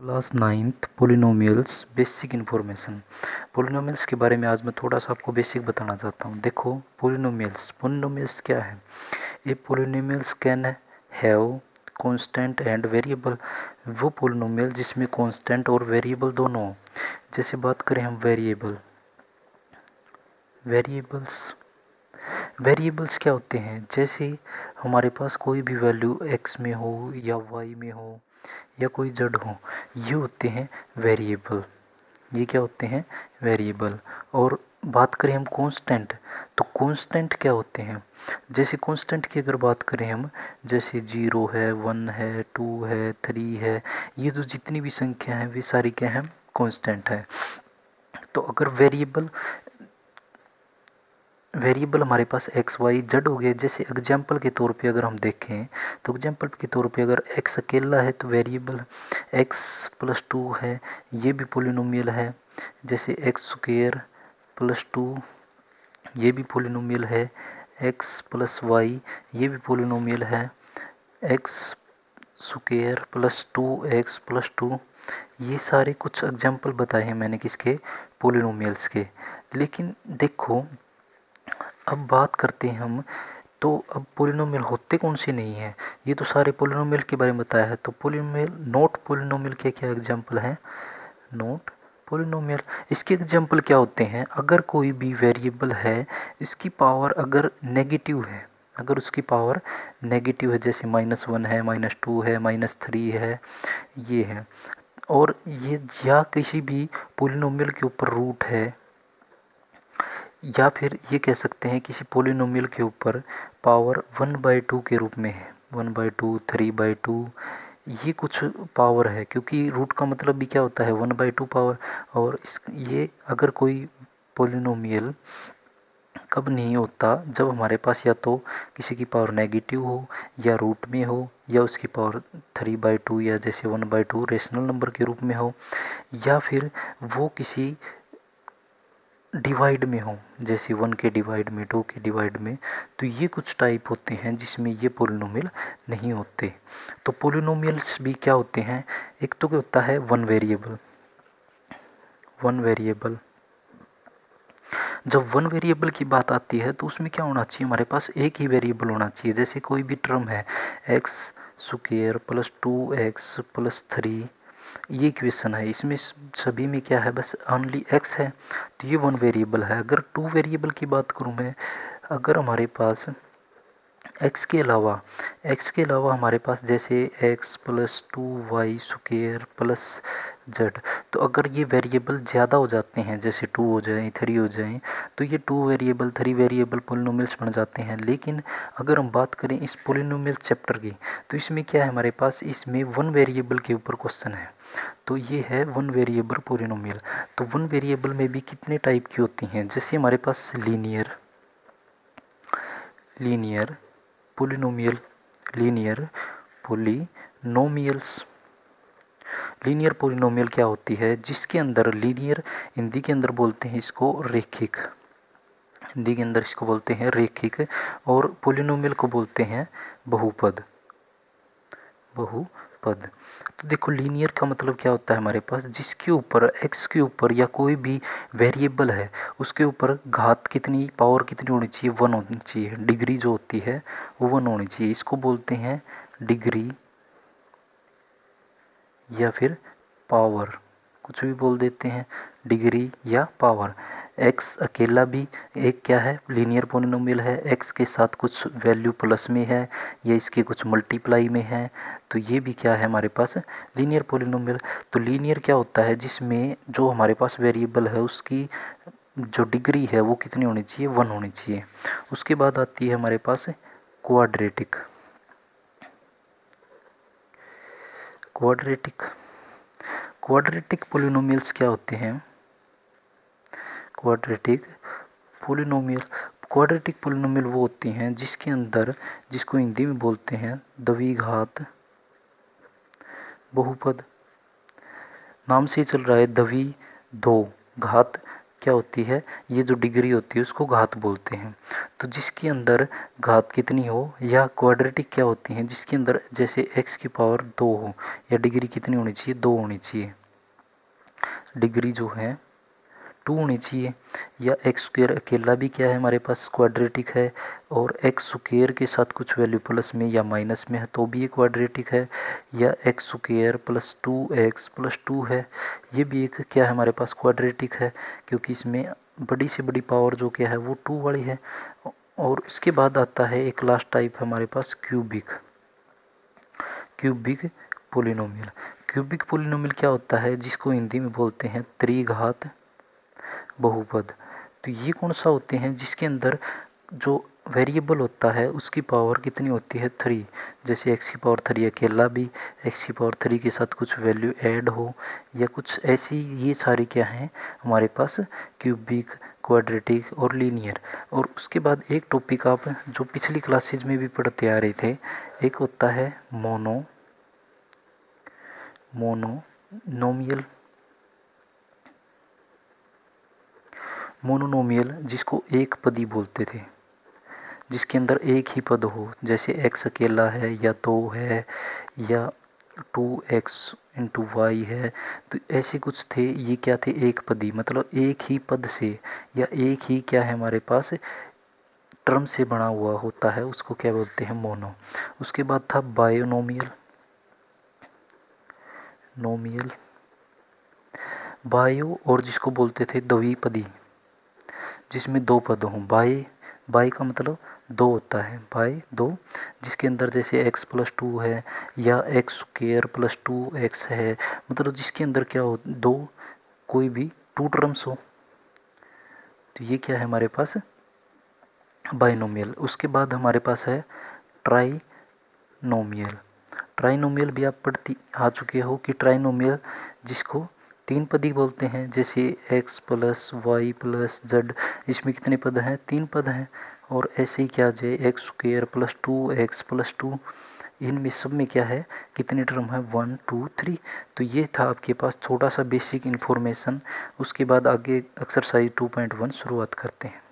Class ninth polynomials basic information. Polynomials के बारे में आज मैं थोड़ा सा आपको बेसिक बताना चाहता हूँ। देखो पोलिनोमियल्स क्या है। ये polynomials can have constant and variable. वो पोलिनोमियल जिसमें कांस्टेंट और वेरिएबल दोनों हो। जैसे बात करें हम वेरिएबल्स क्या होते हैं। जैसे हमारे पास कोई भी वैल्यू एक्स में हो या वाई में हो या कोई जड़ हो, ये होते हैं वेरिएबल। ये क्या होते हैं? वेरिएबल। और बात करें हम कांस्टेंट, तो कांस्टेंट क्या होते हैं। जैसे कांस्टेंट की अगर बात करें हम, जैसे 0 है, 1 है, 2 है, 3 है, ये जो जितनी भी संख्या हैं वे सारी क्या हैं? कांस्टेंट है। तो अगर वेरिएबल हमारे पास एक्स वाई जेड हो गए। जैसे एग्जाम्पल के तौर पे अगर हम देखें, तो एग्जाम्पल के तौर पे अगर एक्स अकेला है तो वेरिएबल एक्स प्लस 2 है, ये भी पोलिनोमियल है। जैसे एक्स स्क्वेयर प्लस 2, ये भी पोलिनोमियल है। एक्स प्लस वाई, ये भी पोलिनोमियल है। X square plus 2 x plus 2, ये सारे कुछ एग्जाम्पल बताए हैं मैंने किसके? पोलिनोमियल्स के। लेकिन देखो, अब बात करते हैं हम, तो अब पोलिनोमियल होते कौन से नहीं हैं। ये तो सारे पोलिनोमियल के बारे में बताया है। तो पोलिनोमियल, नॉट पोलिनोमियल के क्या एग्जाम्पल हैं? नॉट पोलिनोमियल, इसके एग्जाम्पल क्या होते हैं? अगर कोई भी वेरिएबल है, इसकी पावर अगर नेगेटिव है, अगर उसकी पावर नेगेटिव है, जैसे -1 है, -2 है, -3 है, ये है, और ये या किसी भी पोलिनोमियल के ऊपर रूट है, या फिर ये कह सकते हैं किसी पोलिनोमियल के ऊपर पावर 1/2 के रूप में है। 1/2, 3/2, ये कुछ पावर है, क्योंकि रूट का मतलब भी क्या होता है? 1/2 पावर। और ये अगर कोई पोलिनोमियल कब नहीं होता? जब हमारे पास या तो किसी की पावर नेगेटिव हो, या रूट में हो, या उसकी पावर 3/2 या जैसे 1/2 रेशनल नंबर के रूप में हो, या फिर वो किसी डिवाइड में हो, जैसे 1 के डिवाइड में, 2 के डिवाइड में। तो ये कुछ टाइप होते हैं जिसमें ये पोलिनोमियल नहीं होते। तो पोलिनोमियल्स भी क्या होते हैं? एक तो क्या होता है? One variable. जब वन वेरिएबल की बात आती है तो उसमें क्या होना चाहिए? हमारे पास एक ही वेरिएबल होना चाहिए। जैसे कोई भी टर्म है, x square plus 2x plus 3, ये इक्वेशन है, इसमें सभी में क्या है? बस ओनली एक्स है, तो ये वन वेरिएबल है। अगर टू वेरिएबल की बात करूँ मैं, अगर हमारे पास एक्स के अलावा हमारे पास जैसे x plus 2y square plus Z, तो अगर ये वेरिएबल ज़्यादा हो जाते हैं, जैसे 2 हो जाए, 3 हो जाए, तो ये 2 वेरिएबल 3 वेरिएबल पोलिनोमियल्स बन जाते हैं। लेकिन अगर हम बात करें इस पोलिनोमियल चैप्टर की, तो इसमें क्या है हमारे पास? इसमें वन वेरिएबल के ऊपर क्वेश्चन है। तो ये है वन वेरिएबल पोलिनोमियल। तो वन वेरिएबल में भी कितने टाइप की होती हैं? जैसे हमारे पास linear polynomial, linear polynomials. Linear polynomial क्या होती है? जिसके अंदर लीनियर, हिंदी के अंदर बोलते हैं इसको रेखिक, हिंदी के अंदर इसको बोलते हैं रेखिक, और पोलिनोमियल को बोलते हैं बहुपद। तो देखो, लीनियर का मतलब क्या होता है हमारे पास? जिसके ऊपर एक्स के ऊपर या कोई भी वेरिएबल है, उसके ऊपर घात कितनी, पावर कितनी होनी चाहिए? 1 होनी चाहिए। डिग्री जो होती है वो 1 होनी चाहिए। इसको बोलते हैं डिग्री, या फिर पावर, कुछ भी बोल देते हैं, डिग्री या पावर। एक्स अकेला भी एक क्या है? लीनियर पोलिनोमियल है। एक्स के साथ कुछ वैल्यू प्लस में है, या इसके कुछ मल्टीप्लाई में है, तो ये भी क्या है हमारे पास? Linear polynomial. तो लीनियर क्या होता है? जिसमें जो हमारे पास वेरिएबल है उसकी जो डिग्री है वो कितनी होनी चाहिए? 1 होनी चाहिए। उसके बाद आती है हमारे पास क्वाड्रेटिक। क्वाड्रेटिक पोलिनोमियल्स क्या होते हैं? क्वाड्रेटिक पोलिनोमियल वो होती हैं जिसके अंदर, जिसको हिंदी में बोलते हैं द्विघात बहुपद। नाम से ही चल रहा है, द्वि, दो, घात क्या होती है, ये जो डिग्री होती है उसको घात बोलते हैं। तो जिसके अंदर घात कितनी हो, या क्वाड्रेटिक क्या होती हैं, जिसके अंदर जैसे x की पावर 2 हो, या डिग्री कितनी होनी चाहिए, 2 होनी चाहिए, डिग्री जो है 2 होनी चाहिए। या एक्स स्क्वेयर अकेला भी क्या है हमारे पास, क्वाड्रेटिक है, और एक्स स्क्वेयर के साथ कुछ वैल्यू प्लस में या माइनस में है तो भी ये क्वाड्रेटिक है। या एक्स स्क्वेयर प्लस 2x+2 है, ये भी एक क्या है हमारे पास, क्वाड्रेटिक है, क्योंकि इसमें बड़ी से बड़ी पावर जो क्या है वो 2 वाली है। और इसके बाद आता है एक लास्ट टाइप हमारे पास, क्यूबिक पोलिनोमियल। क्यूबिक पोलिनोमियल क्या होता है, जिसको हिंदी में बोलते हैं त्रिघात बहुपद। तो ये कौन सा होते हैं, जिसके अंदर जो वेरिएबल होता है उसकी पावर कितनी होती है, 3। जैसे एक्स की पावर 3 अकेला भी, एक्स की पावर 3 के साथ कुछ वैल्यू ऐड हो, या कुछ ऐसी, ये सारे क्या हैं हमारे पास, क्यूबिक, क्वाड्रेटिक और लीनियर। और उसके बाद एक टॉपिक आप जो पिछली क्लासेज में भी पढ़ते आ रहे थे, एक होता है मोनोनोमियल, जिसको एक पदी बोलते थे, जिसके अंदर एक ही पद हो, जैसे x अकेला है, या 2 है, या 2x×y है। तो ऐसे कुछ थे, ये क्या थे, एक पदी, मतलब एक ही पद से या एक ही क्या है हमारे पास टर्म से बना हुआ होता है, उसको क्या बोलते हैं, मोनो। उसके बाद था बायोनोमियल। बायो, और जिसको बोलते थे द्विपदी, जिसमें 2 पद हों। बाई का मतलब 2 होता है, बाई 2, जिसके अंदर जैसे x+2 है, या x² + 2x है, मतलब जिसके अंदर क्या हो, 2 कोई भी 2 टर्म्स हो। तो ये क्या है हमारे पास, बाइनोमियल। उसके बाद हमारे पास है ट्राइनोमियल भी आप पढ़ती आ चुके हो कि ट्राइनोमियल जिसको 3 पदी बोलते हैं, जैसे x+y+z, इसमें कितने पद हैं, 3 पद हैं। और ऐसे ही क्या जाए, x² + 2x+2, इनमें सब में क्या है, कितने टर्म है, 1 2 3। तो ये था आपके पास थोड़ा सा बेसिक इन्फॉर्मेशन। उसके बाद आगे एक्सरसाइज 2.1 शुरुआत करते हैं।